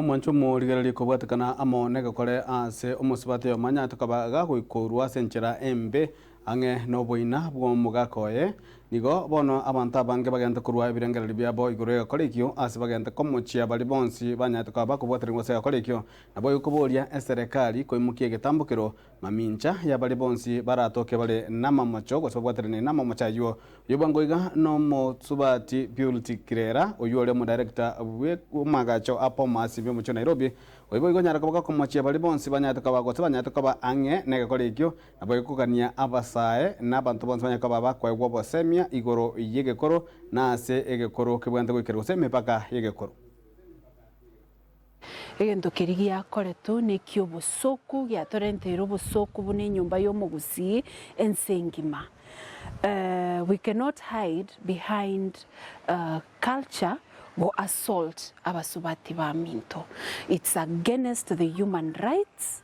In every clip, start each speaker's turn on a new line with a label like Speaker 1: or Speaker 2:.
Speaker 1: Mwancho murigereri kubwatikana amoneka kore ase omusibati omanya tukaba gagoikorwa senchera embe ange no boina bwo mugakoye nigo bono abantu abange bagenda kurwa ebirengereri byabo iguru egakorekio ase bagenda komochia bali bonsi banya tukaba kubwatiringwa se gakorekio nabo yukuboria eserikali koimukia getambukiro mamincha ya bali bonsi baratoke bale namamocho gose bwatirine namamocha yo yobangoiga no musibati Purity Kirera oyo ole mu director bwe umagacho Bomas byo Nairobi oibo igonyara kuboka komochia bali bonsi banya tukaba gose banya tukaba ange negakorekio nabo yukugania abasae n'abantu bonsi banya tukaba bakwegwa bosemia igoro yegekoro nase egekoro kibwante gwikirwa se mipaka yegekoro
Speaker 2: egento kirigia koretu nekio busoku gya torentero busoku bune nyumba yo mu Gusii ensengima. We cannot hide behind culture or assault abasubati ba minto. It's against the human rights.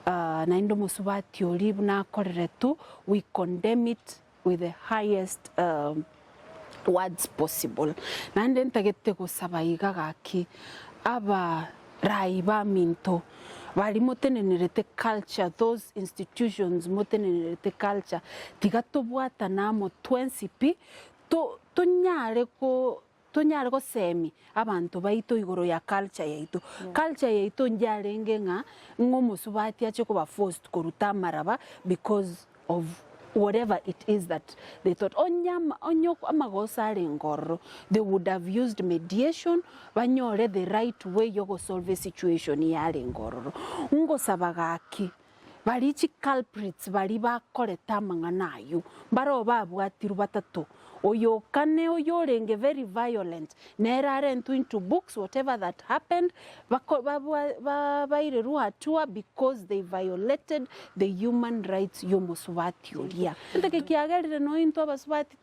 Speaker 2: Na indo musubati olibu na koretu, we condemn it with the highest words possible. Na ndentagete kusaba igagaki aba rai ba minto bali motenenerete culture, those institutions motenenerete culture tigatobwata namo 20p tonyare ko semi abantu baito igoro ya culture yaitu culture yaitu njarenge nga ngomusubati ache kuba forced koruta maraba because of whatever it is that they thought onyoko amagosa ngoro, they would have used mediation banyore the right way yogo solve situation yale ngoro ngo sabagaki balichi culprits bali bakoreta manganayo baro babwatiru batatu oyo kane oyo renge very violent nerare into books whatever that happened baire ruatua because they violated the human rights yomusubati oria ndeke kiagerire no into abasubati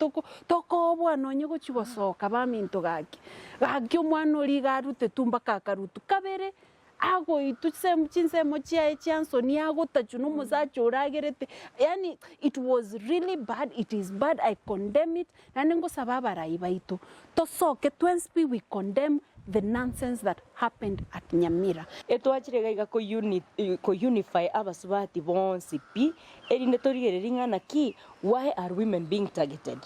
Speaker 2: toko bwana nyego chibosoka baminto gaki omwana ori garute tumba kakarutu kabere ago itusemchinse mochia echianso ni ago tachuno muzacho uragerete yani it was really bad, it is bad, I condemn it nanengo sababa raibaito tosoke 20p we condemn the nonsense that happened at Nyamira.
Speaker 3: Eto achirega ko unify abasubati bonsi pi erinde torigereringa na ki why are women being targeted?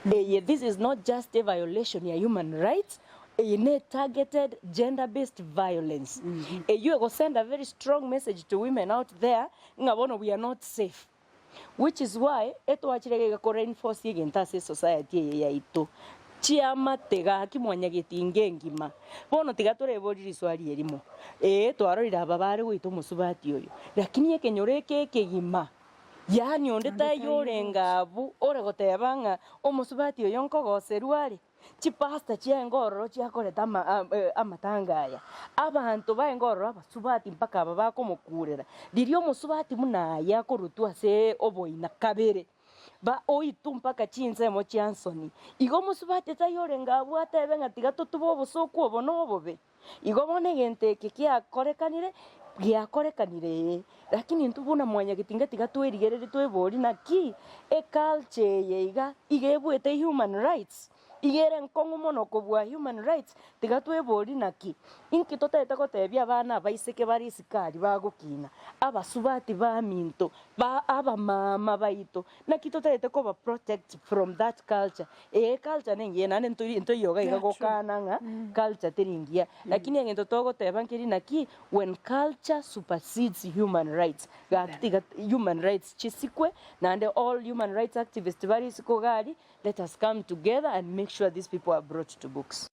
Speaker 3: This is not just a violation of human rights, a targeted gender-based violence. You go send a very strong message to women out there, we are not safe. Which is why eto achirega ko reinforce against society ya ito. Chiama tega kimwanya getinge ngima. Bono tiga toreboriri swali erimo. Twarorira babare wito musubati oyo. Lakini ekenyoreke kegima. Yani ondeta yorengabu ore gotebanga omusubati oyo nkogoserwari. Chipasta chiengororo chiakoreta amatangaya abantu baengororo abasubati mpaka babakomokurera dirio musubati munaya korutua se oboina kabere ba oitu mpaka chinsemo chiansoni igo musubati tayorenga bwatebe ngatiga tutubo busoku obono bobe igo bone gente kiakorekanire giakorekanire lakini ntubuna mwanya gitinga tiga twerigerere twebori na ki culture yeiga igebwete human rights igere nkongo mono kobwa human rights tigatwebori naki inki totete kotebia abana baiseke bari sikari bagokina abasubati ba minto ba aba mama baito naki totete ko ba protect from that culture culture nenge nane nto yoga igagokana nga culture teringia lakini ngento togoteba nkiri naki when culture supersedes human rights gatiga human rights chisikwe nande all human rights activists bari sikogari let us come together and make sure these people are brought to books.